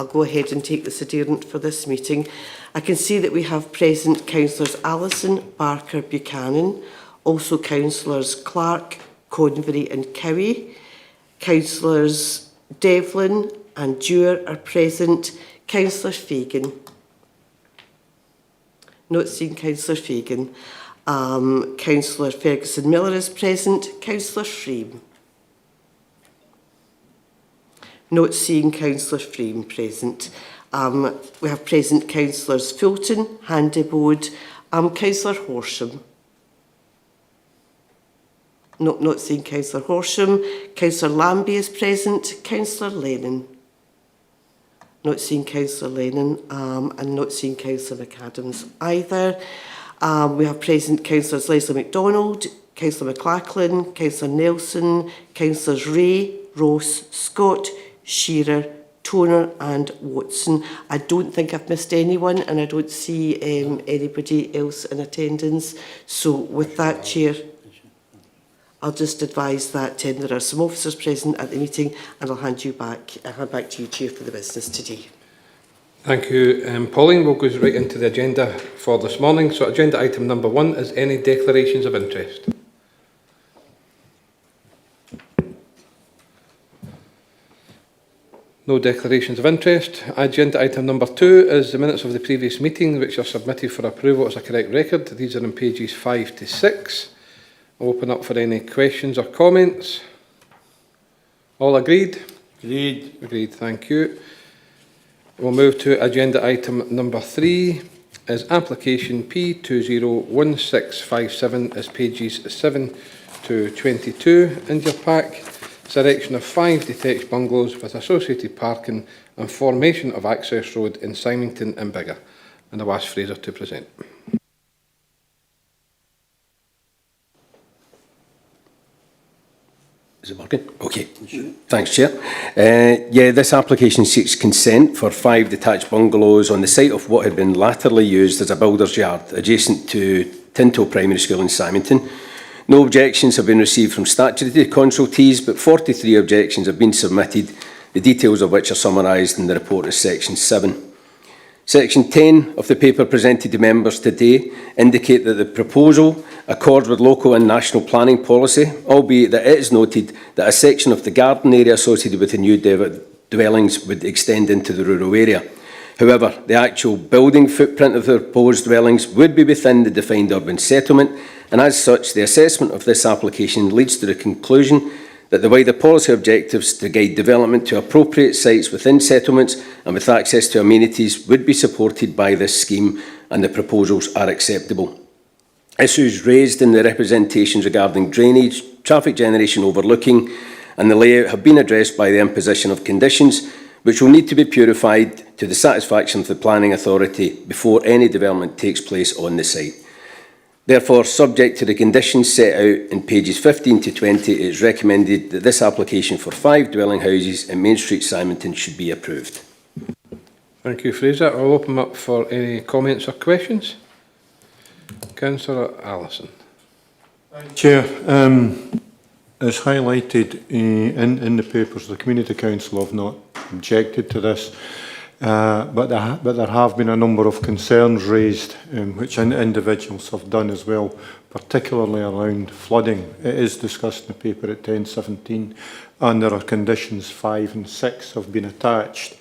I'll go ahead and take this adherent for this meeting. I can see that we have present Councillors Allison, Barker, Buchanan, also Councillors Clark, Convery and Cowie. Councillors Devlin and Dewar are present. Councillor Fagan. Not seeing Councillor Fagan. Councillor Ferguson-Miller is present. Councillor Freem. Not seeing Councillor Freem present. We have present Councillors Fulton, Handybode, Councillor Horsham. Not seeing Councillor Horsham. Councillor Lambie is present. Councillor Lennon. Not seeing Councillor Lennon and not seeing Councillor McAdams either. We have present Councillors Leslie MacDonald, Councillor McLachlan, Councillor Nelson, Councillors Ray, Ross, Scott, Shearer, Toner and Watson. I don't think I've missed anyone and I don't see anybody else in attendance. So with that, Chair, I'll just advise that there are some officers present at the meeting and I'll hand back to you, Chair, for the business today. Thank you, Pauline. We'll go right into the agenda for this morning. So agenda item number 1 is any declarations of interest. No declarations of interest. Agenda item number 2 is the minutes of the previous meeting, which are submitted for approval as a correct record. These are on pages 5 to 6. I'll open up for any questions or comments. All agreed? Agreed. Agreed, thank you. We'll move to agenda item number 3 is application P201657 as pages 7 to 22 in your pack. It's erection of 5 detached bungalows with associated parking and formation of access road in Symington and Biggar. And I'll ask Fraser to present. Is it working? Okay. Thanks, Chair. This application seeks consent for 5 detached bungalows on the site of what had been latterly used as a builder's yard adjacent to Tinto Primary School in Symington. No objections have been received from statutory consultees, but 43 objections have been submitted, the details of which are summarised in the report as Section 7. Section 10 of the paper presented to members today indicate that the proposal accords with local and national planning policy, albeit that it is noted that a section of the garden area associated with the new dwellings would extend into the rural area. However, the actual building footprint of the proposed dwellings would be within the defined urban settlement, and as such, the assessment of this application leads to the conclusion that the wider policy objectives to guide development to appropriate sites within settlements and with access to amenities would be supported by this scheme, and the proposals are acceptable. Issues raised in the representations regarding drainage, traffic generation overlooking and the layout have been addressed by the imposition of conditions which will need to be purified to the satisfaction of the planning authority before any development takes place on the site. Therefore, subject to the conditions set out in pages 15 to 20, it is recommended that this application for 5 dwelling houses in Main Street, Symington should be approved. Thank you, Fraser. I'll open up for any comments or questions. Councillor Allison. Chair, as highlighted in the papers, the Community Council have not objected to this, but there have been a number of concerns raised, which individuals have done as well, particularly around flooding. It is discussed in the paper at 10:17, and there are conditions 5 and 6 have been attached.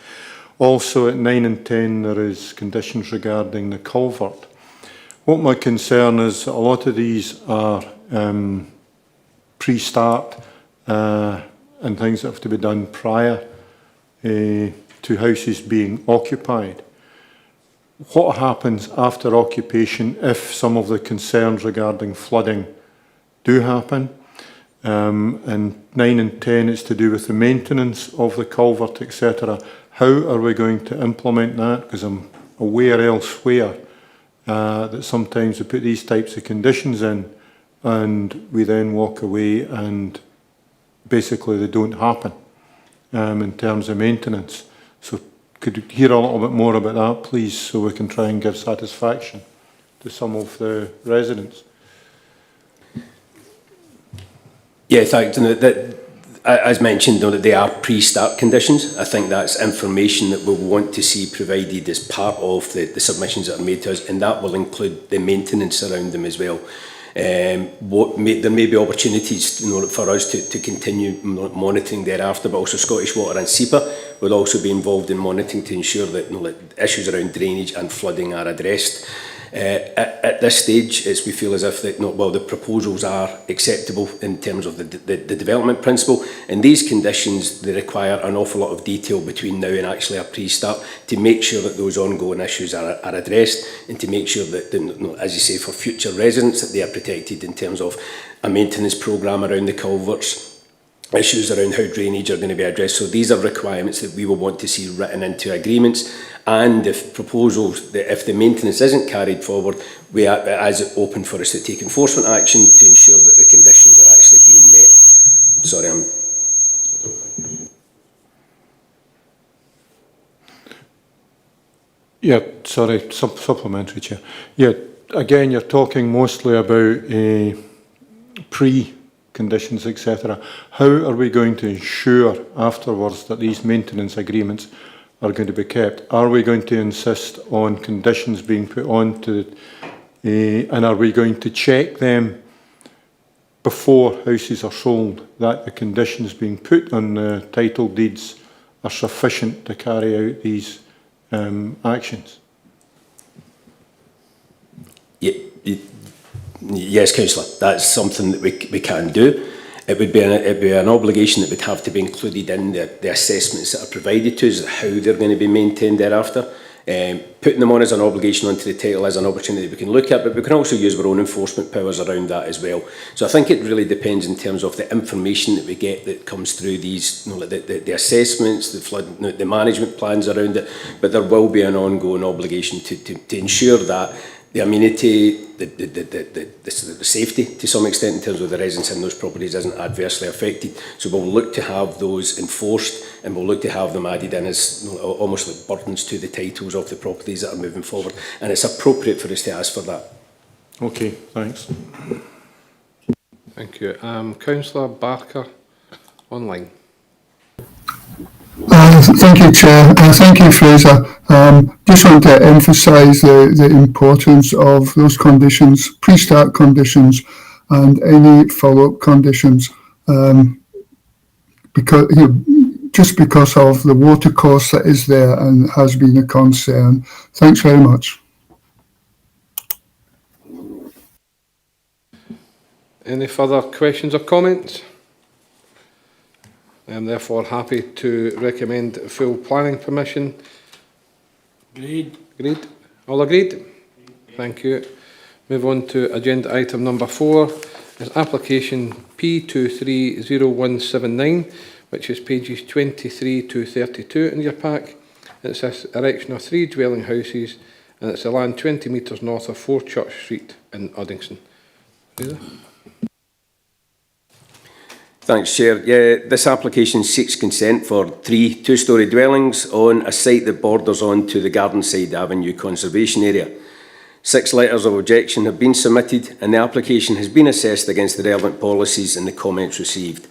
Also at 9 and 10 there is conditions regarding the culvert. What my concern is, a lot of these are pre-start and things that have to be done prior to houses being occupied. What happens after occupation if some of the concerns regarding flooding do happen? And 9 and 10 is to do with the maintenance of the culvert, etc. How are we going to implement that? Because I'm aware elsewhere that sometimes we put these types of conditions in and we then walk away and basically they don't happen in terms of maintenance. So could you hear a little bit more about that, please, so we can try and give satisfaction to some of the residents? Yeah, thanks. And as mentioned, though, that they are pre-start conditions. I think that's information that we'll want to see provided as part of the submissions that are made to us, and that will include the maintenance around them as well. There may be opportunities, for us to continue monitoring thereafter, but also Scottish Water and SEPA will also be involved in monitoring to ensure that, that issues around drainage and flooding are addressed. At this stage, we feel as if the proposals are acceptable in terms of the development principle. In these conditions, they require an awful lot of detail between now and actually a pre-start to make sure that those ongoing issues are addressed, and to make sure that, as you say, for future residents, that they are protected in terms of a maintenance programme around the culverts, issues around how drainage are going to be addressed. So these are requirements that we will want to see written into agreements. And if proposals, if the maintenance isn't carried forward, we are as open for us to take enforcement action to ensure that the conditions are actually being met. Sorry, Yeah, sorry, supplementary, Chair. Yeah, again, you're talking mostly about pre-conditions, etc. How are we going to ensure afterwards that these maintenance agreements are going to be kept? Are we going to insist on conditions being put on to, and are we going to check them before houses are sold, that the conditions being put on the title deeds are sufficient to carry out these actions? Yes, Councillor, that's something that we can do. It would be an obligation that would have to be included in the assessments that are provided to us, how they're going to be maintained thereafter. Putting them on as an obligation onto the title is an opportunity we can look at, but we can also use our own enforcement powers around that as well. So I think it really depends in terms of the information that we get that comes through these, the assessments, the flood, the management plans around it, but there will be an ongoing obligation to ensure that the amenity, the safety to some extent in terms of the residents in those properties isn't adversely affected. So we'll look to have those enforced, and we'll look to have them added in as almost like burdens to the titles of the properties that are moving forward. And it's appropriate for us to ask for that. Okay, thanks. Thank you. Councillor Barker, online. Thank you, Chair. Thank you, Fraser. Just want to emphasise the importance of those conditions, pre-start conditions, and any follow-up conditions, because just because of the water course that is there and has been a concern. Thanks very much. Any further questions or comments? I am therefore happy to recommend full planning permission. Agreed. Agreed. All agreed? Thank you. Move on to agenda item number 4. Is application P230179, which is pages 23 to 32 in your pack. It's an erection of 3 dwelling houses, and it's a land 20 metres north of 4 Church Street in Uddingston. Thanks, Chair. Yeah, this application seeks consent for 3 two-storey dwellings on a site that borders on to the Gardenside Avenue Conservation Area. 6 letters of objection have been submitted, and the application has been assessed against the relevant policies and the comments received.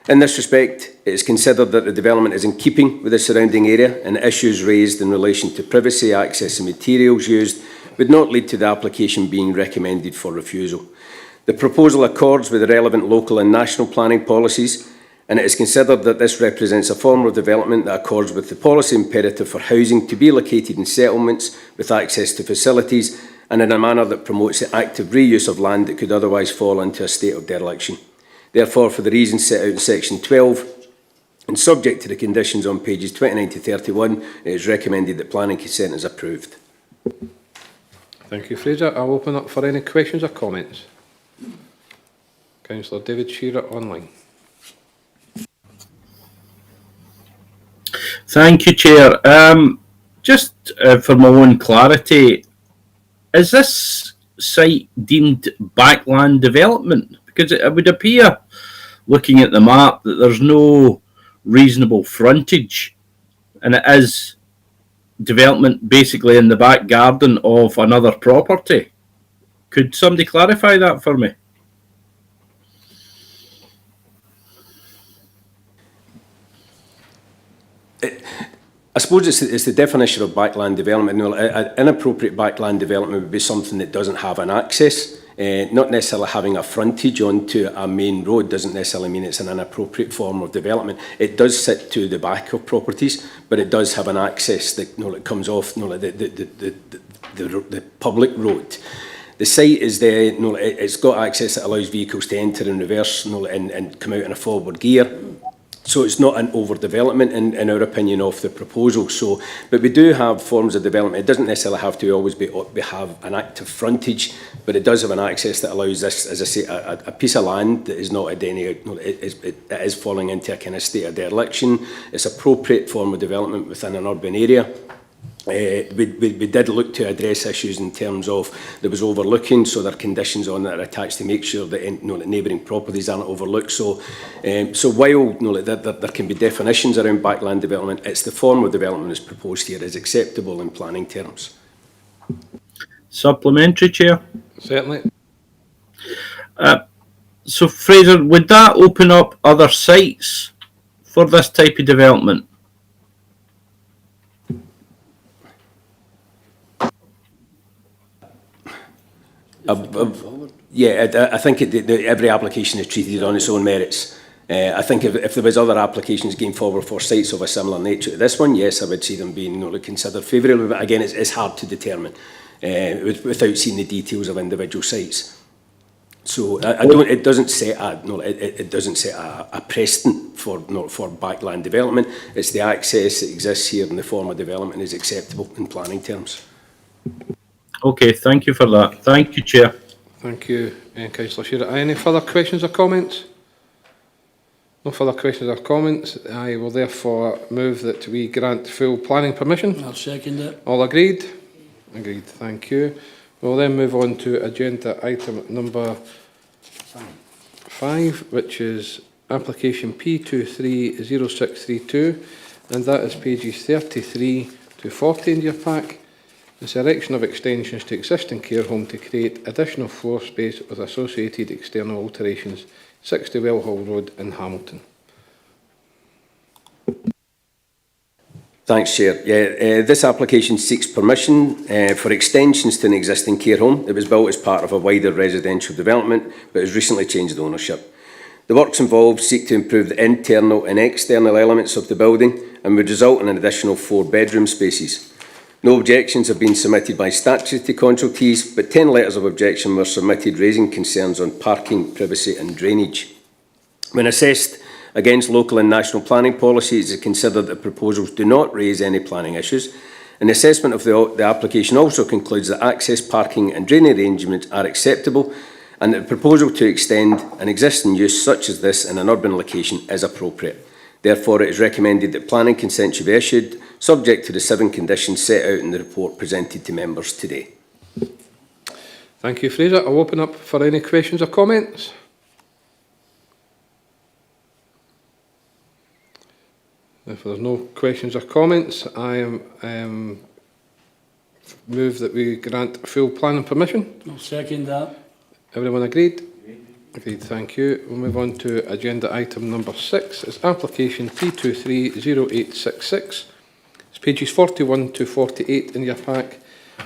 In this respect, it is considered that the development is in keeping with the surrounding area, and issues raised in relation to privacy, access and materials used would not lead to the application being recommended for refusal. The proposal accords with the relevant local and national planning policies, and it is considered that this represents a form of development that accords with the policy imperative for housing to be located in settlements with access to facilities and in a manner that promotes the active reuse of land that could otherwise fall into a state of dereliction. Therefore, for the reasons set out in section 12, and subject to the conditions on pages 29 to 31, it is recommended that planning consent is approved. Thank you, Fraser. I'll open up for any questions or comments. Councillor David Shearer, online. Thank you, Chair. Just for my own clarity, is this site deemed backland development? Because it would appear, looking at the map, that there's no reasonable frontage, and it is development basically in the back garden of another property. Could somebody clarify that for me? I suppose it's the definition of backland development. You know, inappropriate backland development would be something that doesn't have an access. Not necessarily having a frontage onto a main road doesn't necessarily mean it's an inappropriate form of development. It does sit to the back of properties, but it does have an access that, you know, that comes off, you know, the public road. The site is there, you know, it's got access that allows vehicles to enter and reverse, you know, and come out in a forward gear. So it's not an overdevelopment in our opinion of the proposal. So, but we do have forms of development. It doesn't necessarily have to always have an active frontage, but it does have an access that allows this, as I say, a piece of land that is not at any, you know, it is falling into a kind of state of dereliction. It's appropriate form of development within an urban area. We did look to address issues in terms of there was overlooking, so there are conditions on that are attached to make sure that, you know, that neighbouring properties aren't overlooked. So, so while, you know, there can be definitions around backland development, it's the form of development that's proposed here is acceptable in planning terms. Supplementary, Chair. Certainly. So, Fraser, would that open up other sites for this type of development? Yeah, I think every application is treated on its own merits. I think if there was other applications going forward for sites of a similar nature to this one, yes, I would see them being, you know, considered favourably. But again, it's hard to determine without seeing the details of individual sites. So I don't. It doesn't set a it doesn't set a precedent for for backland development. It's the access that exists here in the form of development is acceptable in planning terms. Okay, thank you for that. Thank you, Chair. Thank you, Councillor Shearer. Any further questions or comments? No further questions or comments. I will therefore move that we grant full planning permission. I'll second it. All agreed? Agreed, thank you. We'll then move on to agenda item number 5, which is application P230632, and that is pages 33 to 40 in your pack. It's erection of extensions to existing care home to create additional floor space with associated external alterations, 60 Wellhall Road in Hamilton. Thanks, Chair. Yeah, this application seeks permission for extensions to an existing care home. It was built as part of a wider residential development, but has recently changed ownership. The works involved seek to improve the internal and external elements of the building and would result in an additional 4 bedroom spaces. No objections have been submitted by statutory consultees, but 10 letters of objection were submitted raising concerns on parking, privacy and drainage. When assessed against local and national planning policies, it is considered that proposals do not raise any planning issues. An assessment of the application also concludes that access, parking and drainage arrangements are acceptable and that the proposal to extend an existing use such as this in an urban location is appropriate. Therefore, it is recommended that planning consent should be issued, subject to the 7 conditions set out in the report presented to members today. Thank you, Fraser. I'll open up for any questions or comments. If there's no questions or comments, I move that we grant full planning permission. I'll second that. Everyone agreed? Agreed, thank you. We'll move on to agenda item number 6. It's application P230866. It's pages 41 to 48 in your pack,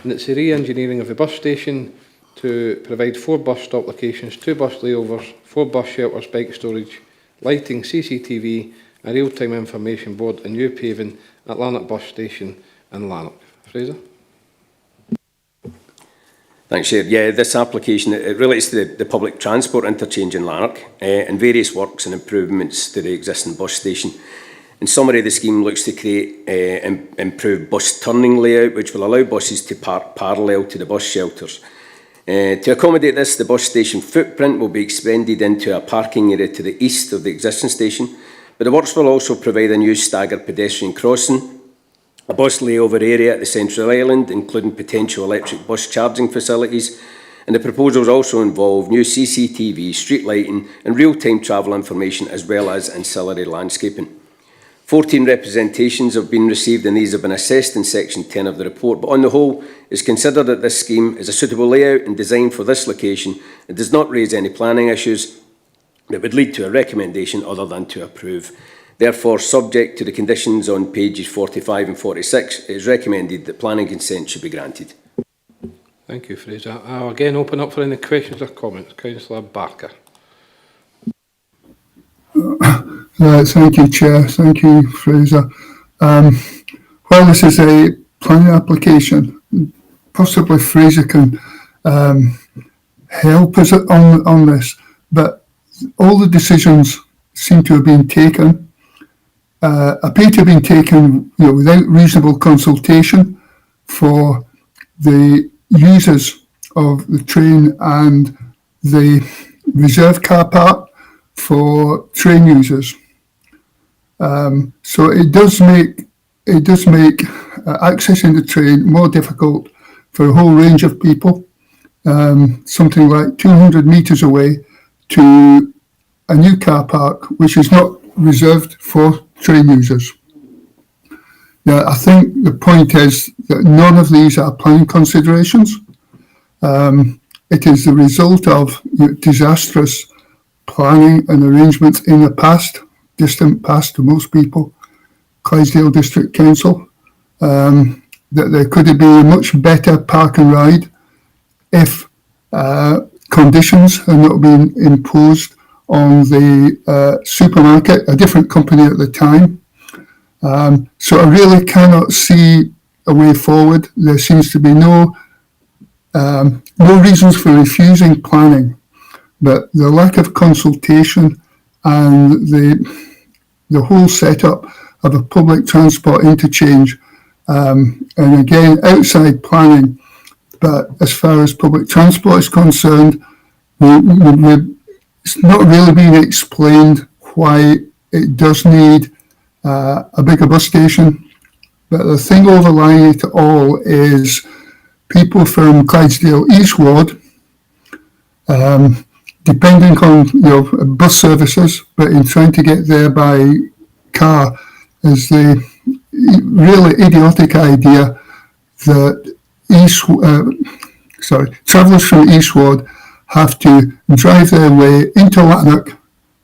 and it's a re-engineering of the bus station to provide 4 bus stop locations, 2 bus layovers, 4 bus shelters, bike storage, lighting, CCTV, a real-time information board and new paving at Lanark Bus Station in Lanark. Fraser? Thanks, Chair. Yeah, this application, it relates to the public transport interchange in Lanark and various works and improvements to the existing bus station. In summary, the scheme looks to create improved bus turning layout, which will allow buses to park parallel to the bus shelters. To accommodate this, the bus station footprint will be expanded into a parking area to the east of the existing station, but the works will also provide a new staggered pedestrian crossing, a bus layover area at the central island, including potential electric bus charging facilities, and the proposals also involve new CCTV, street lighting and real-time travel information, as well as ancillary landscaping. 14 representations have been received and these have been assessed in section 10 of the report, but on the whole, it's considered that this scheme is a suitable layout and design for this location. It does not raise any planning issues that would lead to a recommendation other than to approve. Therefore, subject to the conditions on pages 45 and 46, it is recommended that planning consent should be granted. Thank you, Fraser. I'll again open up for any questions or comments. Councillor Barker. Thank you, Chair. Thank you, Fraser. While this is a planning application, possibly Fraser can help us on this, but all the decisions seem to have been taken, appear to have been taken without reasonable consultation for the users of the train and the reserve car park for train users. So it does make accessing the train more difficult for a whole range of people. Something like 200 metres away to a new car park, which is not reserved for train users. Now, I think the point is that none of these are planning considerations. It is the result of disastrous planning and arrangements in the past, distant past to most people, Clydesdale District Council, that there could have been a much better park and ride if conditions had not been imposed on the supermarket, a different company at the time. So I really cannot see a way forward. There seems to be no reasons for refusing planning, but the lack of consultation and the whole setup of a public transport interchange, and again outside planning, but as far as public transport is concerned, it's not really being explained why it does need a bigger bus station. But the thing overlying it all is people from Clydesdale East Ward, depending on bus services, but in trying to get there by car, is the really idiotic idea that travellers from East Ward have to drive their way into Lanark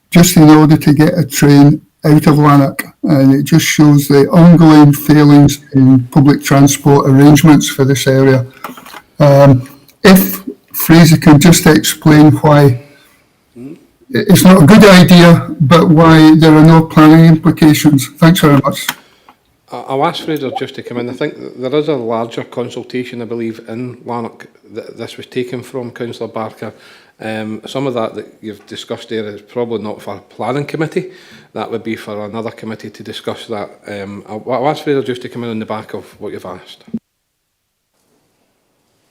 just in order to get a train out of Lanark, and it just shows the ongoing failings in public transport arrangements for this area. If Fraser can just explain why it's not a good idea, but why there are no planning implications. Thanks very much. I'll ask Fraser just to come in. I think there is a larger consultation, I believe, in Lanark that this was taken from, Councillor Barker. Some of that you've discussed there is probably not for a planning committee. That would be for another committee to discuss that. I'll ask Fraser just to come in on the back of what you've asked.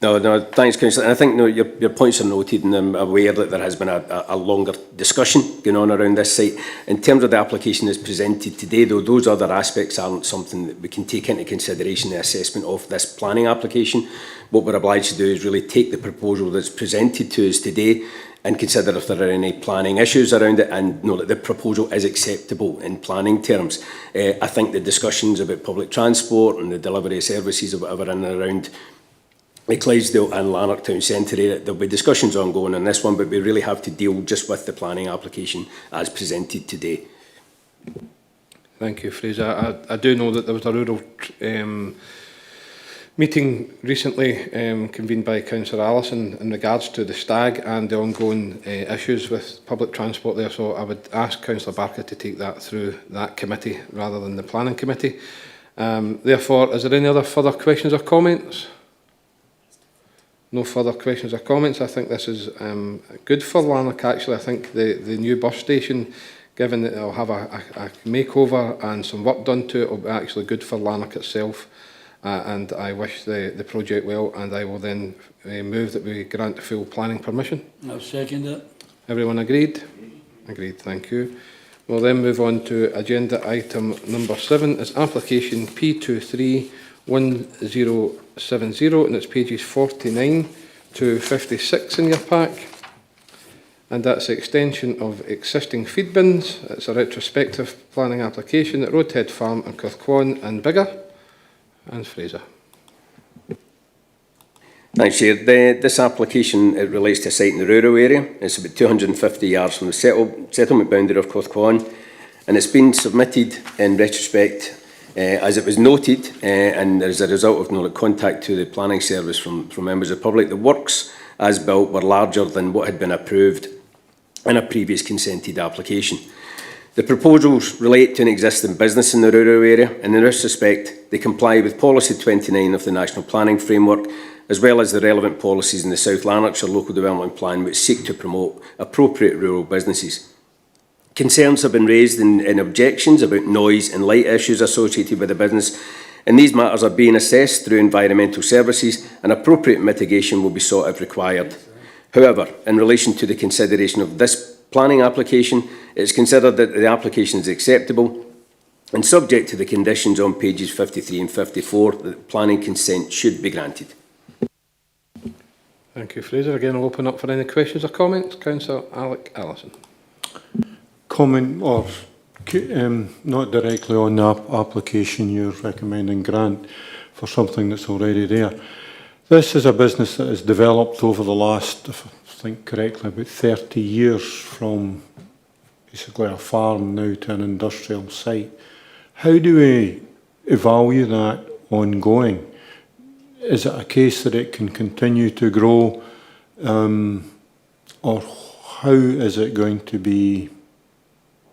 No, thanks, Councillor. And I think your points are noted, and I'm aware that there has been a longer discussion going on around this site. In terms of the application as presented today, though, those other aspects aren't something that we can take into consideration in the assessment of this planning application. What we're obliged to do is really take the proposal that's presented to us today and consider if there are any planning issues around it, and know that the proposal is acceptable in planning terms. I think the discussions about public transport and the delivery of services or whatever in and around Clydesdale and Lanark Town Centre area, there'll be discussions ongoing on this one, but we really have to deal just with the planning application as presented today. Thank you, Fraser. I do know that there was a rural meeting recently convened by Councillor Allison in regards to the stag and the ongoing issues with public transport there, so I would ask Councillor Barker to take that through that committee rather than the planning committee. Therefore, is there any other further questions or comments? No further questions or comments. I think this is good for Lanark, actually. I think the new bus station, given that it'll have a makeover and some work done to it, will be actually good for Lanark itself. And I wish the project well, and I will then move that we grant full planning permission. I'll second it. Everyone agreed? Agreed, thank you. We'll then move on to agenda item number 7. It's application P231070, and it's pages 49 to 56 in your pack. And that's the extension of existing feed bins. It's a retrospective planning application at Roadhead Farm in Corthquan and Biggar. And Fraser. Thanks, Chair. This application, it relates to a site in the rural area. It's about 250 yards from the settlement boundary of Corthquan. and it's been submitted in retrospect as it was noted, and as a result of contact to the planning service from members of the public, the works as built were larger than what had been approved in a previous consented application. The proposals relate to an existing business in the rural area, and in this respect, they comply with Policy 29 of the National Planning Framework, as well as the relevant policies in the South Lanarkshire Local Development Plan, which seek to promote appropriate rural businesses. Concerns have been raised in objections about noise and light issues associated with the business, and these matters are being assessed through environmental services, and appropriate mitigation will be sought if required. However, in relation to the consideration of this planning application, it is considered that the application is acceptable and subject to the conditions on pages 53 and 54 that planning consent should be granted. Thank you, Fraser. Again, I'll open up for any questions or comments. Councillor Alec Allison. Comment or not directly on the application you're recommending grant for something that's already there. This is a business that has developed over the last, if I think correctly, about 30 years from basically a farm now to an industrial site. How do we evaluate that ongoing? Is it a case that it can continue to grow, or how is it going to be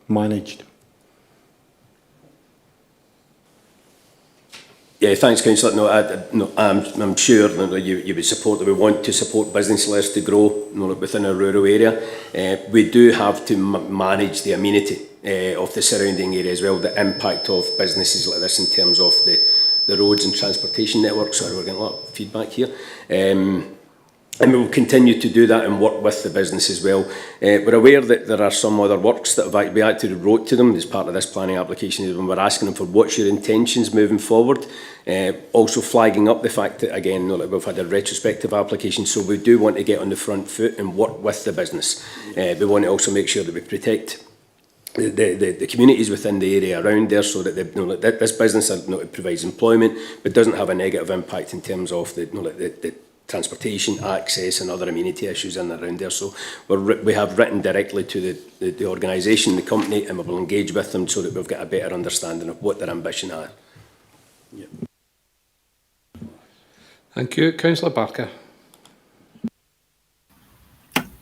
managed? Yeah, thanks, Councillor. I'm sure that you would support that we want to support businesses to grow within a rural area. We do have to manage the amenity of the surrounding area as well, the impact of businesses like this in terms of the roads and transportation networks. Sorry, we're getting a lot of feedback here. And we will continue to do that and work with the business as well. We're aware that there are some other works that we actually wrote to them as part of this planning application when we're asking them for what's your intentions moving forward. Also flagging up the fact that, again, we've had a retrospective application, so we do want to get on the front foot and work with the business. We want to also make sure that we protect the communities within the area around there, so that that this business provides employment but doesn't have a negative impact in terms of the transportation, access and other amenity issues in and around there. So we have written directly to the organisation, the company, and we will engage with them so that we've got a better understanding of what their ambition are. Yeah. Thank you. Councillor Barker.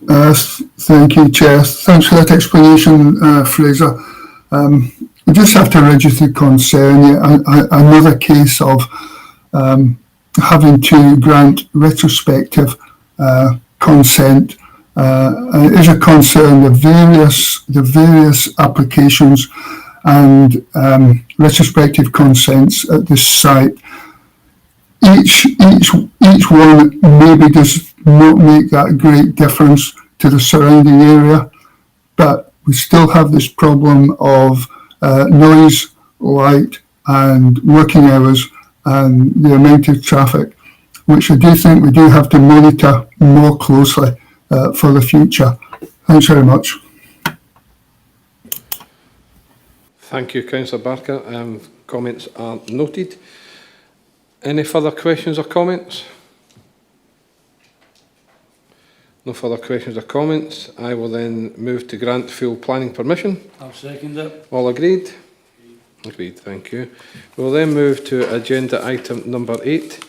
Thank you, Chair. Thanks for that explanation, Fraser. We just have to register concern. Another case of having to grant retrospective consent is a concern. The various applications and retrospective consents at this site. Each one maybe does not make that great difference to the surrounding area, but we still have this problem of noise, light, and working hours, and the amount of traffic, which I do think we do have to monitor more closely for the future. Thanks very much. Thank you, Councillor Barker. Comments are noted. Any further questions or comments? No further questions or comments. I will then move to grant full planning permission. I'll second it. All agreed? Agreed, thank you. We'll then move to agenda item number 8,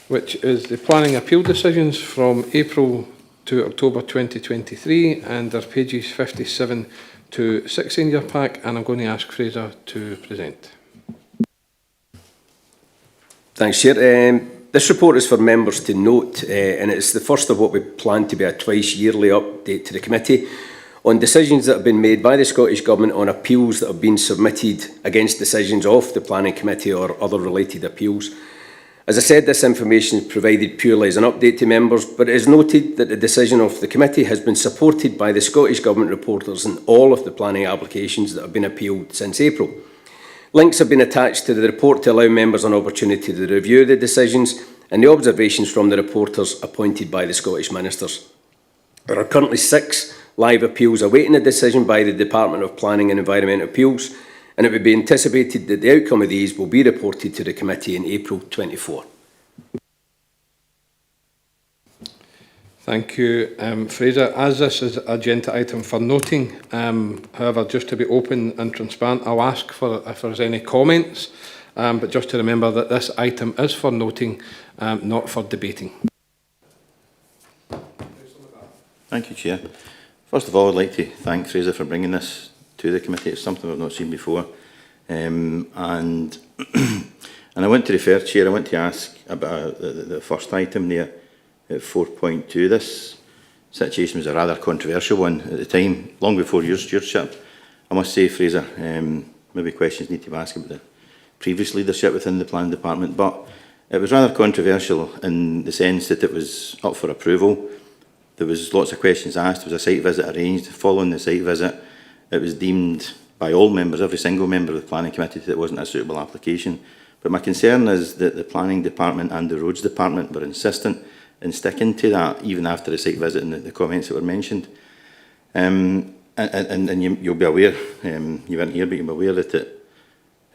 which is the planning appeal decisions from April to October 2023, and they're pages 57 to 60 in your pack, and I'm going to ask Fraser to present. Thanks, Chair. This report is for members to note, and it's the first of what we plan to be a twice yearly update to the committee on decisions that have been made by the Scottish Government on appeals that have been submitted against decisions of the Planning Committee or other related appeals. As I said, this information is provided purely as an update to members, but it is noted that the decision of the committee has been supported by the Scottish Government reporters in all of the planning applications that have been appealed since April. Links have been attached to the report to allow members an opportunity to review the decisions and the observations from the reporters appointed by the Scottish Ministers. There are currently 6 live appeals awaiting a decision by the Department of Planning and Environment Appeals, and it would be anticipated that the outcome of these will be reported to the committee in April 24. Thank you, Fraser. As this is an agenda item for noting, however, just to be open and transparent, I'll ask for if there's any comments, but just to remember that this item is for noting, not for debating. Thank you, Chair. First of all, I'd like to thank Fraser for bringing this to the committee. It's something we've not seen before. And I want to refer, Chair, I want to ask about the first item there at 4.2. This situation was a rather controversial one at the time, long before your stewardship. I must say, Fraser, maybe questions need to be asked about the previous leadership within the Planning Department, but it was rather controversial in the sense that it was up for approval. There was lots of questions asked. There was a site visit arranged. Following the site visit, it was deemed by all members, every single member of the Planning Committee, that it wasn't a suitable application. But my concern is that the Planning Department and the Roads Department were insistent in sticking to that, even after the site visit and the comments that were mentioned. And you'll be aware, you weren't here, but you'll be aware that it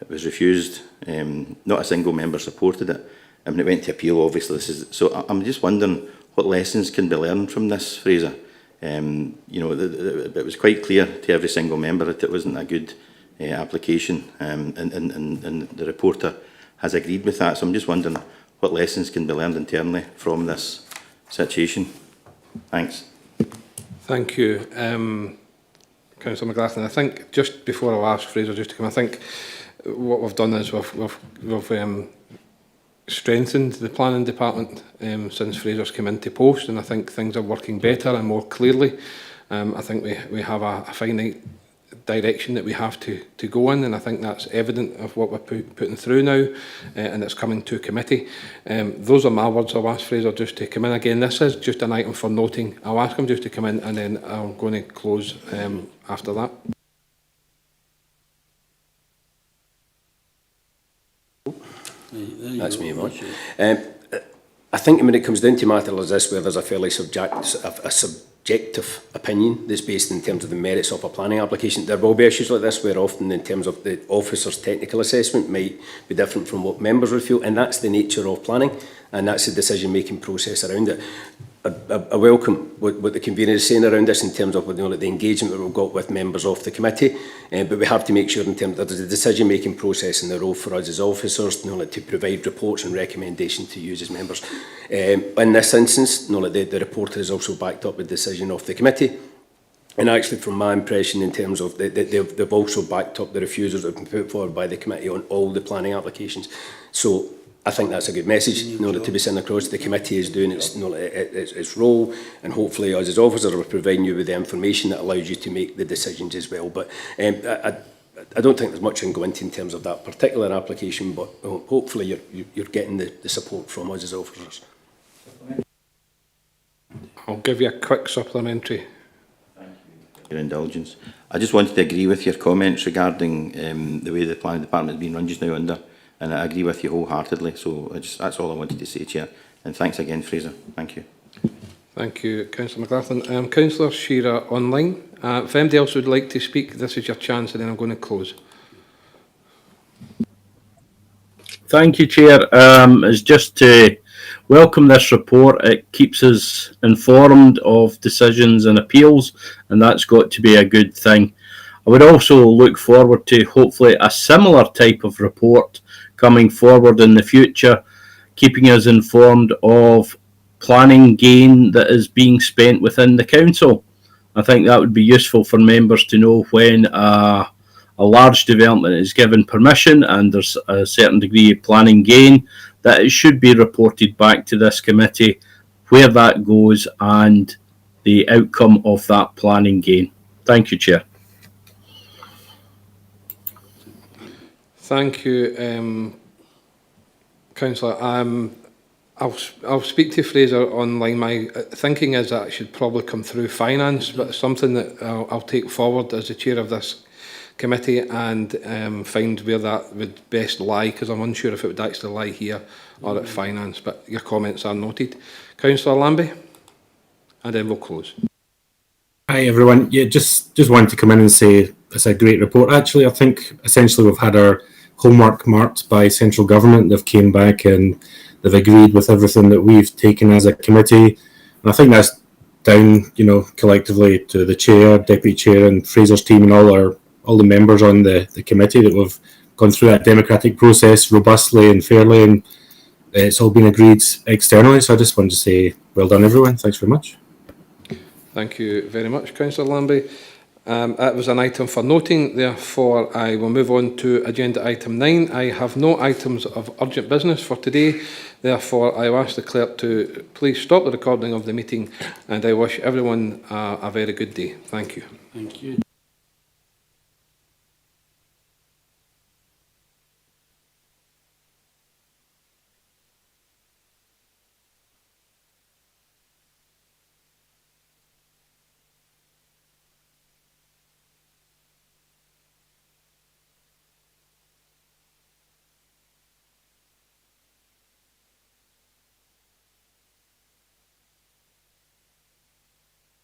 was refused. Not a single member supported it. And it went to appeal, obviously. So I'm just wondering what lessons can be learned from this, Fraser. You know, it was quite clear to every single member that it wasn't a good application, and the reporter has agreed with that. So I'm just wondering what lessons can be learned internally from this situation. Thanks. Thank you, Councillor McLaughlin. I think just before I'll ask Fraser just to come, I think what we've done is we've strengthened the planning department since Fraser's come into post, and I think things are working better and more clearly. I think we have a finite direction that we have to go in, and I think that's evident of what we're putting through now, and it's coming to committee. Those are my words. I'll ask Fraser just to come in again. This is just an item for noting. I'll ask him just to come in, and then I'm going to close after that. That's me, Yvonne. I think when it comes down to matters like this, where there's a fairly subjective opinion that's based in terms of the merits of a planning application, there will be issues like this where often in terms of the officer's technical assessment might be different from what members would feel, and that's the nature of planning, and that's the decision-making process around it. I welcome what the convener is saying around this in terms of, you know, the engagement that we've got with members of the committee, but we have to make sure in terms of the decision-making process and the role for us as officers, you know, to provide reports and recommendations to you as members. In this instance, you know, the reporter has also backed up the decision of the committee. And actually, from my impression, in terms of they've also backed up the refusals that have been put forward by the committee on all the planning applications. So I think that's a good message, you know, to be sent across. The committee is doing its, you know, its role, and hopefully us as officers are providing you with the information that allows you to make the decisions as well. But I don't think there's much in going into in terms of that particular application, but hopefully you're getting the support from us as officers. I'll give you a quick supplementary. Your indulgence. I just wanted to agree with your comments regarding the way the planning department has been run just now under, and I agree with you wholeheartedly. So that's all I wanted to say, Chair. And thanks again, Fraser. Thank you. Thank you, Councillor McLaughlin. Councillor Shearer online. If anybody else would like to speak, this is your chance, and then I'm going to close. Thank you, Chair. It's just to welcome this report. It keeps us informed of decisions and appeals, and that's got to be a good thing. I would also look forward to hopefully a similar type of report coming forward in the future, keeping us informed of planning gain that is being spent within the council. I think that would be useful for members to know when a large development is given permission and there's a certain degree of planning gain, that it should be reported back to this committee where that goes and the outcome of that planning gain. Thank you, Chair. Thank you, Councillor. I'll speak to Fraser online. My thinking is that it should probably come through finance, but it's something that I'll take forward as the chair of this committee and find where that would best lie, because I'm unsure if it would actually lie here or at finance, but your comments are noted. Councillor Lambie, and then we'll close. Hi everyone. Yeah, just wanted to come in and say it's a great report. Actually, I think essentially we've had our homework marked by central government. They've came back and they've agreed with everything that we've taken as a committee. And I think that's down, you know, collectively to the chair, deputy chair, and Fraser's team, and all the members on the committee that we've gone through that democratic process robustly and fairly, and it's all been agreed externally. So I just wanted to say well done, everyone. Thanks very much. Thank you very much, Councillor Lambie. That was an item for noting, therefore I will move on to agenda item 9. I have no items of urgent business for today, therefore I will ask the clerk to please stop the recording of the meeting, and I wish everyone a very good day. Thank you. Thank you.